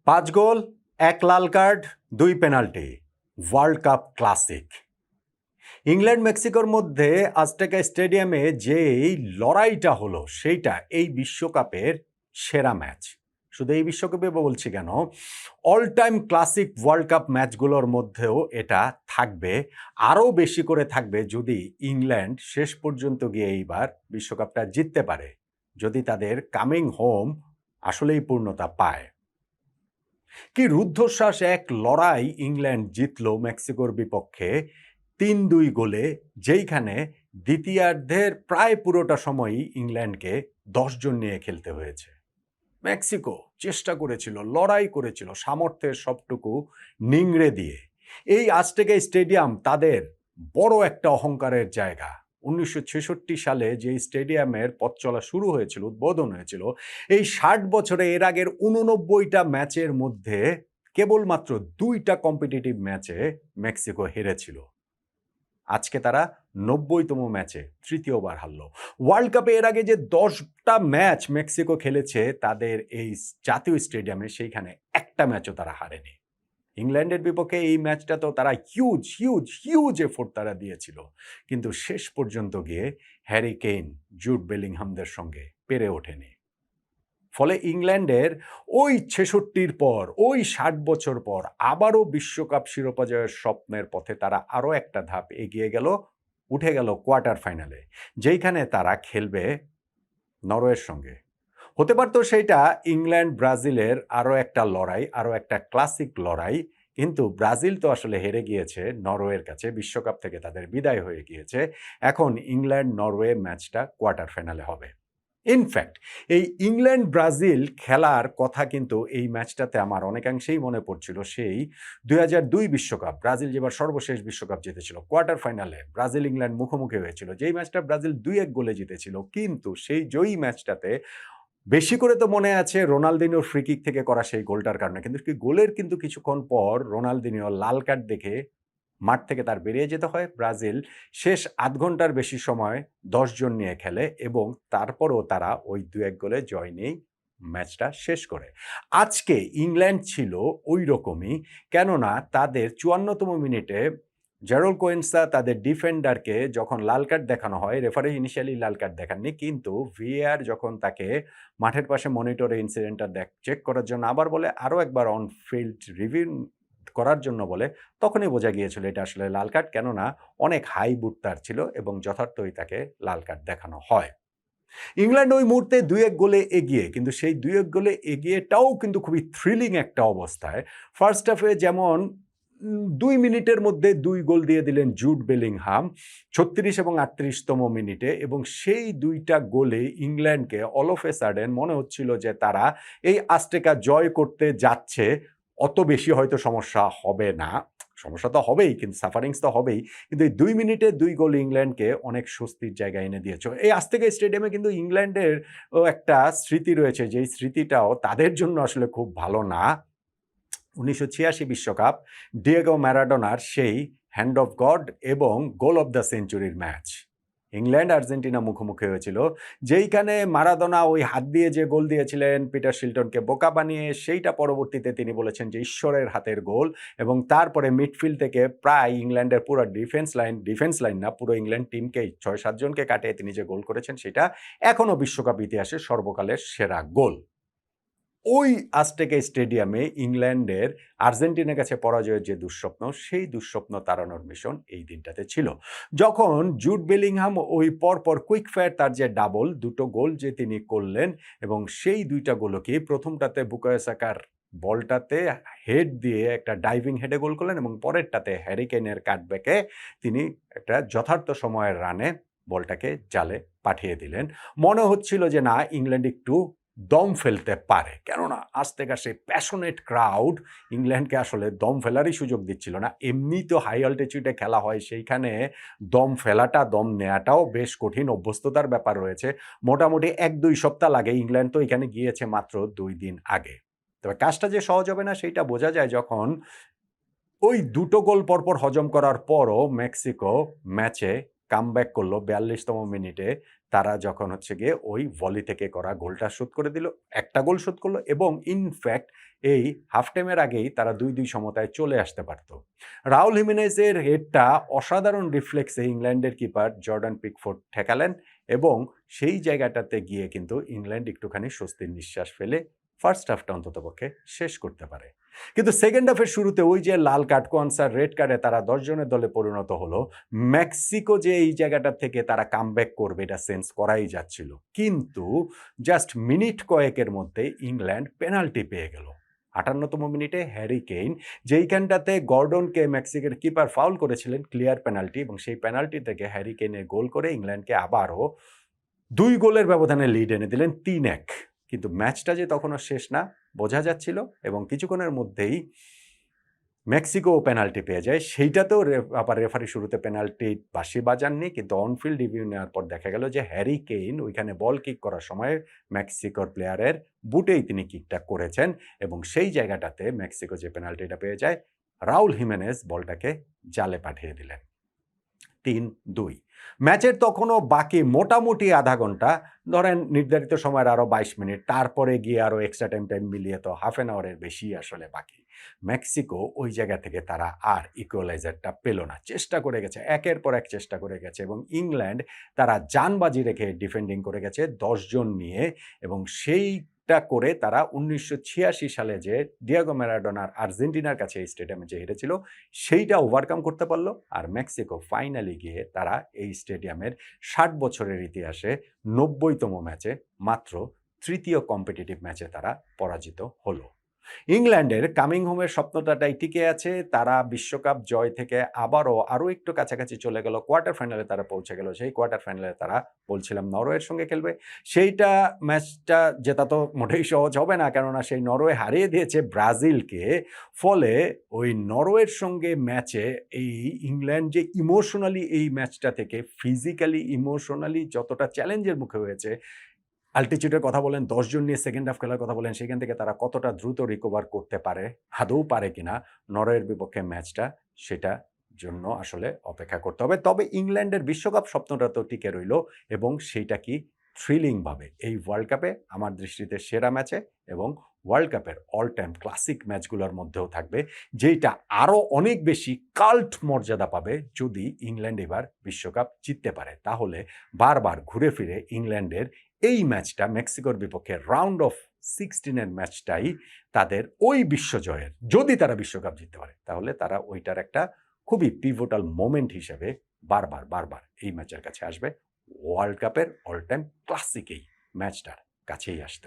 5 goal, 1 লাল card, 2 penalty. World cup classic. England মেক্সিকোর মধ্যে আজটেকা স্টেডিয়ামে যেই লড়াইটা হলো সেইটা এই বিশ্বকাপের সেরা ম্যাচ। শুধু এই বিশ্বকাপে বলছি কেন, all time classic world cup ম্যাচগুলোর মধ্যেও এটা থাকবে, আরও বেশি করে থাকবে যদি ইংল্যান্ড শেষ পর্যন্ত গিয়ে এইবার বিশ্বকাপটা জিততে পারে, যদি তাদের কামিং হোম আসলেই পূর্ণতা পায়। কি রুদ্ধশ্বাস এক লড়াই ইংল্যান্ড জিতল মেক্সিকোর বিপক্ষে ৩-২ গোলে, যেইখানে দ্বিতীয়ার্ধের প্রায় পুরোটা সময়ই ইংল্যান্ডকে ১০ জন নিয়ে খেলতে হয়েছে। মেক্সিকো চেষ্টা করেছিল, লড়াই করেছিল সামর্থ্যের সবটুকু নিংড়ে দিয়ে। এই আজটেকা স্টেডিয়াম তাদের বড় একটা অহংকারের জায়গা। ১৯৬৬ সালে যে স্টেডিয়ামের পথ চলা শুরু হয়েছিল, উদ্বোধন হয়েছিল, এই ৬০ বছরে এর আগের ৮৯টা ম্যাচের মধ্যে কেবলমাত্র ২টা কম্পিটিটিভ ম্যাচে মেক্সিকো হেরেছিল। আজকে তারা ৯০তম ম্যাচে তৃতীয়বার হারল। ওয়ার্ল্ড কাপে এর আগে যে ১০টা ম্যাচ মেক্সিকো খেলেছে তাদের এই জাতীয় স্টেডিয়ামে, সেইখানে একটা ম্যাচও তারা হারেনি। ইংল্যান্ডের বিপক্ষে এই ম্যাচটাতেও তারা হিউজ এফোর্ট তারা দিয়েছিল, কিন্তু শেষ পর্যন্ত গিয়ে হ্যারি কেইন, জুড বেলিংহামদের সঙ্গে পেরে ওঠেনি। ফলে ইংল্যান্ডের ওই ৬৬-র পর, ওই ৬০ বছর পর আবারও বিশ্বকাপ শিরোপা জয়ের স্বপ্নের পথে তারা আরও একটা ধাপ এগিয়ে গেল, উঠে গেল কোয়ার্টার ফাইনালে, যেইখানে তারা খেলবে নরওয়ের সঙ্গে। হতে পারতো সেইটা ইংল্যান্ড ব্রাজিলের আরও একটা লড়াই, আরও একটা ক্লাসিক লড়াই, কিন্তু ব্রাজিল তো আসলে হেরে গিয়েছে নরওয়ের কাছে, বিশ্বকাপ থেকে তাদের বিদায় হয়ে গিয়েছে। এখন ইংল্যান্ড নরওয়ে ম্যাচটা কোয়ার্টার ফাইনালে হবে। ইনফ্যাক্ট এই ইংল্যান্ড ব্রাজিল খেলার কথা কিন্তু এই ম্যাচটাতে আমার অনেকাংশেই মনে পড়ছিল সেই ২০০২ বিশ্বকাপ, ব্রাজিল যেবার সর্বশেষ বিশ্বকাপ জিতেছিল, কোয়ার্টার ফাইনালে ব্রাজিল ইংল্যান্ড মুখোমুখি হয়েছিল, যেই ম্যাচটা ব্রাজিল ২-১ গোলে জিতেছিল। কিন্তু সেই জয়ী ম্যাচটাতে বেশি করে তো মনে আছে রোনালদিনোর ফ্রি কিক থেকে করা সেই গোলটার কারণে, কিন্তু গোলের কিন্তু কিছুক্ষণ পর রোনালদিনিও লাল কার্ড দেখে মাঠ থেকে তার বেরিয়ে যেতে হয়। ব্রাজিল শেষ আধ ঘন্টার বেশি সময় ১০ জন নিয়ে খেলে এবং তারপরও তারা ওই ২-১ গোলে জয় নিয়েই ম্যাচটা শেষ করে। আজকে ইংল্যান্ড ছিল ওই রকমই, কেননা তাদের ৫৪তম মিনিটে জেরল্ড কোয়েন্সা তাদের ডিফেন্ডারকে যখন লাল কার্ড দেখানো হয়, রেফারি ইনিশিয়ালি লাল কার্ড দেখাননি, কিন্তু ভিএআর যখন তাকে মাঠের পাশে মনিটরে ইনসিডেন্টটা চেক করার জন্য আবার বলে, আরও একবার অন ফিল্ড রিভিউ করার জন্য বলে, তখনই বোঝা গিয়েছিল এটা আসলে লাল কার্ড, কেননা অনেক হাই বুট তার ছিল এবং যথার্থই তাকে লাল কার্ড দেখানো হয়। ইংল্যান্ড ওই মুহূর্তে ২-১ গোলে এগিয়ে, কিন্তু সেই ২-১ গোলে এগিয়েটাও কিন্তু খুবই থ্রিলিং একটা অবস্থায়। ফার্স্ট হাফে যেমন ২ মিনিটের মধ্যে ২ গোল দিয়ে দিলেন জুড বেলিংহাম ৩৬ এবং ৩৮তম মিনিটে, এবং সেই ২টা গোলে ইংল্যান্ডকে অল অফ এ সাডেন মনে হচ্ছিল যে তারা এই আজটেকা জয় করতে যাচ্ছে, অত বেশি হয়তো সমস্যা হবে না। সমস্যা তো হবেই, কিন্তু সাফারিংস তো হবেই, কিন্তু এই ২ মিনিটে ২ গোল ইংল্যান্ডকে অনেক স্বস্তির জায়গায় এনে দিয়েছে। এই আজতেকা স্টেডিয়ামে কিন্তু ইংল্যান্ডের একটা স্মৃতি রয়েছে, যেই স্মৃতিটাও তাদের জন্য আসলে খুব ভালো না। ১৯৮৬ বিশ্বকাপ, ডিয়েগো ম্যারাডোনার সেই হ্যান্ড অফ গড এবং গোল অফ দ্য সেঞ্চুরির ম্যাচ। ইংল্যান্ড আর্জেন্টিনা মুখোমুখি হয়েছিল, যেইখানে মারাদোনা ওই হাত দিয়ে যে গোল দিয়েছিলেন পিটার শিলটনকে বোকা বানিয়ে, সেইটা পরবর্তীতে তিনি বলেছেন যে ঈশ্বরের হাতের গোল, এবং তারপরে মিডফিল্ড থেকে প্রায় ইংল্যান্ডের পুরো ডিফেন্স লাইন না, পুরো ইংল্যান্ড টিমকেই ৬-৭ জনকে কাটিয়ে তিনি যে গোল করেছেন, সেটা এখনও বিশ্বকাপ ইতিহাসে সর্বকালের সেরা গোল। ওই আজটেকা স্টেডিয়ামে ইংল্যান্ডের আর্জেন্টিনার কাছে পরাজয়ের যে দুঃস্বপ্ন, সেই দুঃস্বপ্ন তাড়ানোর মিশন এই দিনটাতে ছিল। যখন জুড বেলিংহাম ওই পরপর কুইক ফায়ার তার যে ডাবল ২টো গোল যে তিনি করলেন, এবং সেই ২টা গোলকে প্রথমটাতে বুকায়ো সাকার বলটাতে হেড দিয়ে একটা ডাইভিং হেডে গোল করলেন, এবং পরেরটাতে হ্যারি কেইনের কাটব্যাকে তিনি একটা যথার্থ সময়ের রানে বলটাকে জালে পাঠিয়ে দিলেন। মনে হচ্ছিল যে না, ইংল্যান্ড একটু দম ফেলতে পারে, কেননা আজতেকার সেই প্যাশনেট ক্রাউড ইংল্যান্ডকে আসলে দম ফেলারই সুযোগ দিচ্ছিল না। এমনি তো হাই অল্টিটিউডে খেলা হয়, সেইখানে দম ফেলাটা, দম নেওয়াটাও বেশ কঠিন, অভ্যস্ততার ব্যাপার রয়েছে। মোটামুটি ১-২ সপ্তাহ লাগে। ইংল্যান্ড তো এখানে গিয়েছে মাত্র ২ দিন আগে। তবে কাজটা যে সহজ হবে না সেইটা বোঝা যায় যখন ওই ২টো গোল পরপর হজম করার পরও মেক্সিকো ম্যাচে কামব্যাক করলো ৪২তম মিনিটে তারা যখন হচ্ছে গিয়ে ওই ভলি থেকে করা গোলটা শোধ করে দিল। একটা গোল শোধ করলো এবং ইনফ্যাক্ট এই হাফ টাইমের আগেই তারা ২-২ সমতায় চলে আসতে পারত। রাউল হিমেনেজের হেডটা অসাধারণ রিফ্লেক্সে ইংল্যান্ডের কিপার জর্ডান পিকফোর্ড ঠেকালেন এবং সেই জায়গাটাতে গিয়ে কিন্তু ইংল্যান্ড একটুখানি স্বস্তির নিঃশ্বাস ফেলে ফার্স্ট হাফটা অন্ততপক্ষে শেষ করতে পারে। কিন্তু সেকেন্ড হাফের শুরুতে ওই যে লাল কার্ড, কোয়ান্সার রেড কার্ডে তারা ১০ জনের দলে পরিণত হলো। মেক্সিকো যে এই জায়গাটা থেকে তারা কামব্যাক করবে এটা সেন্স করাই যাচ্ছিল। কিন্তু জাস্ট মিনিট কয়েকের মধ্যে ইংল্যান্ড পেনাল্টি পেয়ে গেল। ৫৮তম মিনিটে হ্যারি কেইন যেইখানটাতে গর্ডনকে মেক্সিকোর কিপার ফাউল করেছিলেন ক্লিয়ার পেনাল্টি এবং সেই পেনাল্টি থেকে হ্যারি কেইনের গোল করে ইংল্যান্ডকে আবারও ২ গোলের ব্যবধানে লিড এনে দিলেন ৩-১। কিন্তু ম্যাচটা যে তখনও শেষ না বোঝা যাচ্ছিল এবং কিছুক্ষণের মধ্যেই মেক্সিকো পেনাল্টি পেয়ে যায়। সেইটাতেও আবার রেফারি শুরুতে পেনাল্টি বাঁশি বাজাননি, কিন্তু অনফিল্ড রিভিউ নেওয়ার পর দেখা গেল যে হ্যারি কেইন ওইখানে বল কিক করার সময় মেক্সিকোর প্লেয়ারের বুটেই তিনি কিকটা করেছেন এবং সেই জায়গাটাতে মেক্সিকো যে পেনাল্টিটা পেয়ে যায়, রাউল হিমেনেজ বলটাকে জালে পাঠিয়ে দিলেন। ৩-২। ম্যাচের তখনও বাকি মোটামুটি আধা ঘন্টা, ধরেন নির্ধারিত সময়ের আরও ২২ মিনিট, তারপরে গিয়ে আরও এক্সট্রা টাইম মিলিয়ে তো হাফ অ্যান আওয়ারের বেশি আসলে বাকি। মেক্সিকো ওই জায়গা থেকে তারা আর ইকুয়ালাইজারটা পেল না। চেষ্টা করে গেছে, একের পর এক চেষ্টা করে গেছে এবং ইংল্যান্ড তারা জানবাজি রেখে ডিফেন্ডিং করে গেছে ১০ জন নিয়ে এবং সেইটা করে তারা ১৯৮৬ সালে যে ডিয়েগো ম্যারাডোনার আর্জেন্টিনার কাছে এই স্টেডিয়ামে যে হেরেছিল সেইটা ওভারকাম করতে পারলো। আর মেক্সিকো ফাইনালি গিয়ে তারা এই স্টেডিয়ামের ৬০ বছরের ইতিহাসে ৯০তম ম্যাচে মাত্র তৃতীয় কম্পিটিটিভ ম্যাচে তারা পরাজিত হলো। ইংল্যান্ডের কামিং হোমের স্বপ্নটাই টিকে আছে। তারা বিশ্বকাপ জয় থেকে আরও একটু কাছাকাছি চলে গেল। কোয়ার্টার ফাইনালে তারা পৌঁছে গেল। সেই কোয়ার্টার ফাইনালে তারা বলছিলাম নরওয়ের সঙ্গে খেলবে। সেইটা ম্যাচটা জেতা তো মোটেই সহজ হবে না, কেননা সেই নরওয়ে হারিয়ে দিয়েছে ব্রাজিলকে। ফলে ওই নরওয়ের সঙ্গে ম্যাচে এই ইংল্যান্ড যে ইমোশনালি এই ম্যাচটা থেকে ফিজিক্যালি ইমোশনালি যতটা চ্যালেঞ্জের মুখে হয়েছে, অ্যাল্টিটিউডের কথা বলেন, ১০ জন নিয়ে সেকেন্ড হাফ খেলার কথা বলেন, সেখান থেকে তারা কতটা দ্রুত রিকভার করতে পারে, আদৌ পারে কিনা নরওয়ের বিপক্ষে ম্যাচটা, সেটা জন্য আসলে অপেক্ষা করতে হবে। তবে ইংল্যান্ডের বিশ্বকাপ স্বপ্নটা তো টিকে রইল এবং সেইটা কি থ্রিলিংভাবে এই ওয়ার্ল্ড কাপে আমার দৃষ্টিতে সেরা ম্যাচে এবং ওয়ার্ল্ড কাপের অল টাইম ক্লাসিক ম্যাচগুলোর মধ্যেও থাকবে, যেইটা আরও অনেক বেশি কাল্ট মর্যাদা পাবে যদি ইংল্যান্ড এবার বিশ্বকাপ জিততে পারে। তাহলে বারবার ঘুরে ফিরে ইংল্যান্ডের এই ম্যাচটা মেক্সিকোর বিপক্ষে রাউন্ড অফ 16 এর ম্যাচটাই তাদের ওই বিশ্বজয়ের, যদি তারা বিশ্বকাপ জিততে পারে তাহলে তারা ওইটার একটা খুবই পিভটাল মোমেন্ট হিসেবে বারবার এই ম্যাচের কাছে আসবে। ওয়ার্ল্ড কাপের অল টাইম ক্লাসিক এই ম্যাচটার কাছেই আসতে